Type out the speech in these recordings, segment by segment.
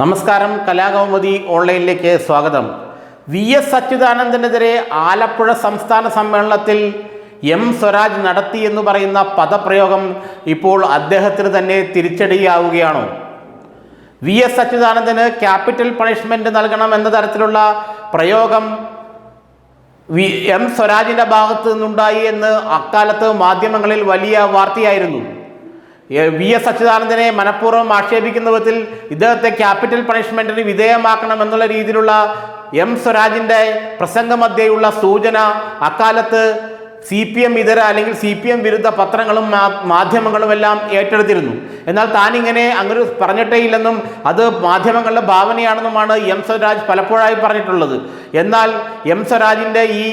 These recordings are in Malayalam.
നമസ്കാരം, കലാകൗമുദി ഓൺലൈനിലേക്ക് സ്വാഗതം. വി.എസ്. അച്യുതാനന്ദനെതിരെ ആലപ്പുഴ സംസ്ഥാന സമ്മേളനത്തിൽ എം സ്വരാജ് നടത്തിയെന്ന് പറയുന്ന പദപ്രയോഗം ഇപ്പോൾ അദ്ദേഹത്തിന് തന്നെ തിരിച്ചടിയാവുകയാണോ? വി.എസ്. അച്യുതാനന്ദന് ക്യാപിറ്റൽ പണിഷ്മെന്റ് നൽകണം എന്ന തരത്തിലുള്ള പ്രയോഗം എം സ്വരാജിൻ്റെ ഭാഗത്ത് നിന്നുണ്ടായി എന്ന് അക്കാലത്ത് മാധ്യമങ്ങളിൽ വലിയ വാർത്തയായിരുന്നു. വി.എസ്. അച്യുതാനന്ദനെ മനഃപൂർവ്വം ആക്ഷേപിക്കുന്ന വിധത്തിൽ ഇദ്ദേഹത്തെ ക്യാപിറ്റൽ പണിഷ്മെന്റിന് വിധേയമാക്കണം എന്നുള്ള രീതിയിലുള്ള എം സ്വരാജിൻ്റെ പ്രസംഗമധ്യേയുള്ള സൂചന അക്കാലത്ത് CPM ഇതര അല്ലെങ്കിൽ CPM വിരുദ്ധ പത്രങ്ങളും മാധ്യമങ്ങളും എല്ലാം ഏറ്റെടുത്തിരുന്നു. എന്നാൽ താനിങ്ങനെ അങ്ങനെ പറഞ്ഞിട്ടേ ഇല്ലെന്നും അത് മാധ്യമങ്ങളുടെ ഭാവനയാണെന്നുമാണ് എം സ്വരാജ് പലപ്പോഴായി പറഞ്ഞിട്ടുള്ളത്. എന്നാൽ എം സ്വരാജിൻ്റെ ഈ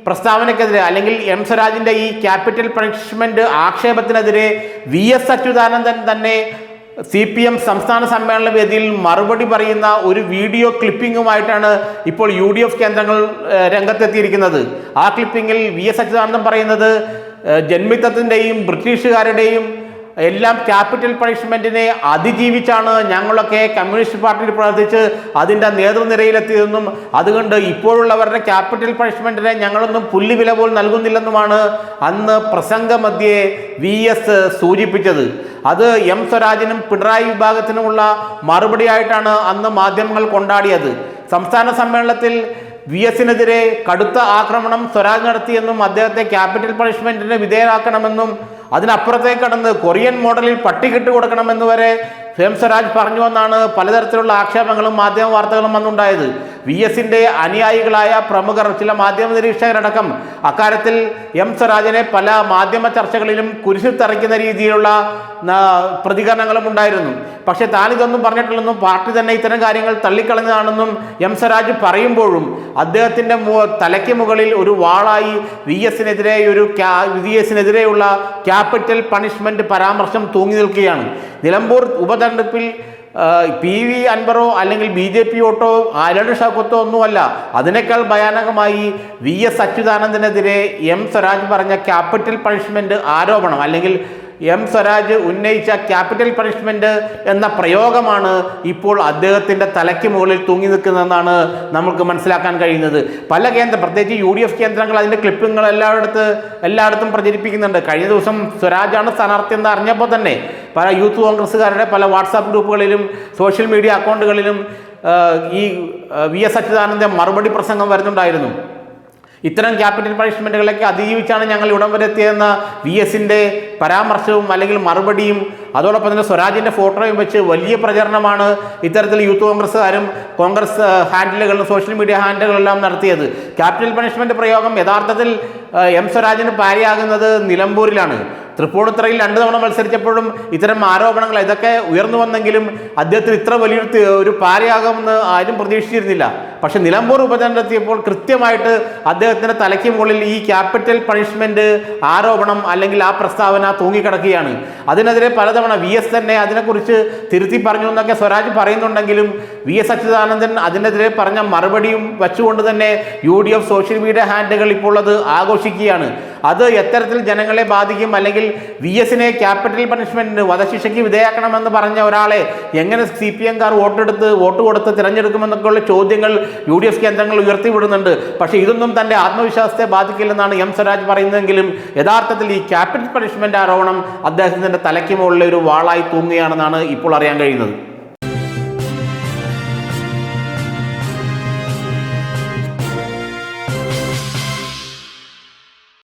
പ്രസ്താവനയ്ക്കെതിരെ അല്ലെങ്കിൽ എം സ്വരാജിൻ്റെ ഈ ക്യാപിറ്റൽ പണിഷ്മെന്റ് ആക്ഷേപത്തിനെതിരെ വി.എസ്. അച്യുതാനന്ദൻ തന്നെ CPM സംസ്ഥാന സമ്മേളന വേദിയിൽ മറുപടി പറയുന്ന ഒരു വീഡിയോ ക്ലിപ്പിങ്ങുമായിട്ടാണ് ഇപ്പോൾ UDF കേന്ദ്രങ്ങൾ രംഗത്തെത്തിയിരിക്കുന്നത്. ആ ക്ലിപ്പിങ്ങിൽ വി.എസ്. അച്യുതാനന്ദൻ പറയുന്നത് ജന്മിത്തത്തിൻ്റെയും ബ്രിട്ടീഷുകാരുടെയും എല്ലാം ക്യാപിറ്റൽ പണിഷ്മെന്റിനെ അതിജീവിച്ചാണ് ഞങ്ങളൊക്കെ കമ്മ്യൂണിസ്റ്റ് പാർട്ടിയിൽ പ്രവർത്തിച്ച് അതിൻ്റെ നേതൃനിരയിലെത്തിയതെന്നും അതുകൊണ്ട് ഇപ്പോഴുള്ളവരുടെ ക്യാപിറ്റൽ പണിഷ്മെന്റിനെ ഞങ്ങളൊന്നും പുല്ലുവില പോലും നൽകുന്നില്ലെന്നുമാണ് അന്ന് പ്രസംഗമധ്യേ വി.എസ്. സൂചിപ്പിച്ചത്. അത് എം സ്വരാജിനും പിണറായി വിഭാഗത്തിനുമുള്ള മറുപടിയായിട്ടാണ് അന്ന് മാധ്യമങ്ങൾ കൊണ്ടാടിയത്. സംസ്ഥാന സമ്മേളനത്തിൽ വി.എസിനെതിരെ കടുത്ത ആക്രമണം സ്വരാജ് നടത്തിയെന്നും അദ്ദേഹത്തെ ക്യാപിറ്റൽ പണിഷ്മെന്റിന് വിധേയരാക്കണമെന്നും അതിനപ്പുറത്തേക്ക് കടന്ന് കൊറിയൻ മോഡലിൽ പട്ടികിട്ട് കൊടുക്കണമെന്ന് വരെ എം സ്വരാജ് പറഞ്ഞുവെന്നാണ് പലതരത്തിലുള്ള ആക്ഷേപങ്ങളും മാധ്യമ വാർത്തകളും വന്നുണ്ടായത്. വി.എസിൻ്റെ അനുയായികളായ പ്രമുഖർ, ചില മാധ്യമ നിരീക്ഷകരടക്കം അക്കാര്യത്തിൽ എം സ്വരാജിനെ പല മാധ്യമ ചർച്ചകളിലും കുരിശിൽ തറയ്ക്കുന്ന രീതിയിലുള്ള പ്രതികരണങ്ങളും ഉണ്ടായിരുന്നു. പക്ഷേ താനിതൊന്നും പറഞ്ഞിട്ടില്ലെന്നും പാർട്ടി തന്നെ ഇത്തരം കാര്യങ്ങൾ തള്ളിക്കളഞ്ഞതാണെന്നും എം സ്വരാജ് പറയുമ്പോഴും അദ്ദേഹത്തിൻ്റെ തലയ്ക്ക് മുകളിൽ ഒരു വാളായി വി.എസിനെതിരെയുള്ള ക്യാപിറ്റൽ പണിഷ്മെന്റ് പരാമർശം തൂങ്ങി നിൽക്കുകയാണ്. നിലമ്പൂർ ഉപതെരഞ്ഞെടുപ്പിൽ PV അൻവറോ അല്ലെങ്കിൽ BJP വോട്ടോ ആര്യാടൻ ഷൗക്കത്തോ ഒന്നുമല്ല, അതിനേക്കാൾ ഭയാനകമായി വി.എസ്. അച്യുതാനന്ദനെതിരെ എം സ്വരാജ് പറഞ്ഞ ക്യാപിറ്റൽ പണിഷ്മെന്റ് ആരോപണം അല്ലെങ്കിൽ എം സ്വരാജ് ഉന്നയിച്ച ക്യാപിറ്റൽ പണിഷ്മെന്റ് എന്ന പ്രയോഗമാണ് ഇപ്പോൾ അദ്ദേഹത്തിൻ്റെ തലയ്ക്ക് മുകളിൽ തൂങ്ങി നിൽക്കുന്നതെന്നാണ് നമുക്ക് മനസ്സിലാക്കാൻ കഴിയുന്നത്. പല പ്രത്യേകിച്ച് UDF കേന്ദ്രങ്ങൾ അതിൻ്റെ ക്ലിപ്പിങ്ങൾ എല്ലായിടത്തും പ്രചരിപ്പിക്കുന്നുണ്ട്. കഴിഞ്ഞ ദിവസം സ്വരാജാണ് സ്ഥാനാർത്ഥി എന്ന് അറിഞ്ഞപ്പോൾ തന്നെ പല യൂത്ത് കോൺഗ്രസ്സുകാരുടെ പല വാട്സാപ്പ് ഗ്രൂപ്പുകളിലും സോഷ്യൽ മീഡിയ അക്കൗണ്ടുകളിലും ഈ വി.എസ്. അച്യുതാനന്ദൻ്റെ മറുപടി പ്രസംഗം വരുന്നുണ്ടായിരുന്നു. ഇത്തരം ക്യാപിറ്റൽ പണിഷ്മെന്റുകളൊക്കെ അതിജീവിച്ചാണ് ഞങ്ങൾ ഇവിടം വരെ എത്തിയതെന്ന വി.എസിൻ്റെ പരാമർശവും അല്ലെങ്കിൽ മറുപടിയും അതോടൊപ്പം തന്നെ സ്വരാജിൻ്റെ ഫോട്ടോയും വെച്ച് വലിയ പ്രചരണമാണ് ഇത്തരത്തിൽ യൂത്ത് കോൺഗ്രസ്സുകാരും കോൺഗ്രസ് ഹാൻഡിലുകളും സോഷ്യൽ മീഡിയ ഹാൻഡിലുകളെല്ലാം നടത്തിയത്. ക്യാപിറ്റൽ പണിഷ്മെന്റ് പ്രയോഗം യഥാർത്ഥത്തിൽ എം സ്വരാജിന് പാരയാകുന്നത് നിലമ്പൂരിലാണ്. തൃപ്പൂണിത്തുറയിൽ 2 തവണ മത്സരിച്ചപ്പോഴും ഇത്തരം ആരോപണങ്ങൾ ഇതൊക്കെ ഉയർന്നു വന്നെങ്കിലും അദ്ദേഹത്തിന് ഇത്ര വലിയൊരു പാരയാകുമെന്ന് ആരും പ്രതീക്ഷിച്ചിരുന്നില്ല. പക്ഷെ നിലമ്പൂർ ഉപതെരഞ്ഞെടുത്തിയപ്പോൾ കൃത്യമായിട്ട് അദ്ദേഹത്തിൻ്റെ തലയ്ക്ക് മുകളിൽ ഈ ക്യാപിറ്റൽ പണിഷ്മെന്റ് ആരോപണം അല്ലെങ്കിൽ ആ പ്രസ്താവന തൂങ്ങിക്കിടക്കുകയാണ്. അതിനെതിരെ പലതവണ വി.എസ്. തന്നെ അതിനെക്കുറിച്ച് തിരുത്തി പറഞ്ഞു എന്നൊക്കെ സ്വരാജ് പറയുന്നുണ്ടെങ്കിലും വി.എസ്. അച്യുതാനന്ദൻ അതിനെതിരെ പറഞ്ഞ മറുപടിയും വെച്ചുകൊണ്ട് തന്നെ UDF സോഷ്യൽ മീഡിയ ഹാൻഡിലുകൾ ഇപ്പോൾ അത് ആഘോഷിക്കുകയാണ്. അത് എത്തരത്തിൽ ജനങ്ങളെ ബാധിക്കും അല്ലെങ്കിൽ വി.എസിനെ ക്യാപിറ്റൽ പണിഷ്മെന്റിന് വധശിക്ഷയ്ക്ക് വിധേയമാക്കണമെന്ന് പറഞ്ഞ ഒരാളെ എങ്ങനെ CPM-കാർ വോട്ട് കൊടുത്ത് തിരഞ്ഞെടുക്കുമെന്നൊക്കെയുള്ള ചോദ്യങ്ങൾ UDF കേന്ദ്രങ്ങൾ ഉയർത്തിവിടുന്നുണ്ട്. പക്ഷേ ഇതൊന്നും തൻ്റെ ആത്മവിശ്വാസത്തെ ബാധിക്കില്ലെന്നാണ് എം സ്വരാജ് പറയുന്നതെങ്കിലും യഥാർത്ഥത്തിൽ ഈ ക്യാപിറ്റൽ പണിഷ്മെന്റ് ആരോപണം അദ്ദേഹത്തിൻ്റെ തലയ്ക്ക് മുകളിൽ ഒരു വാളായി തൂങ്ങുകയാണെന്നാണ് ഇപ്പോൾ അറിയാൻ കഴിയുന്നത്.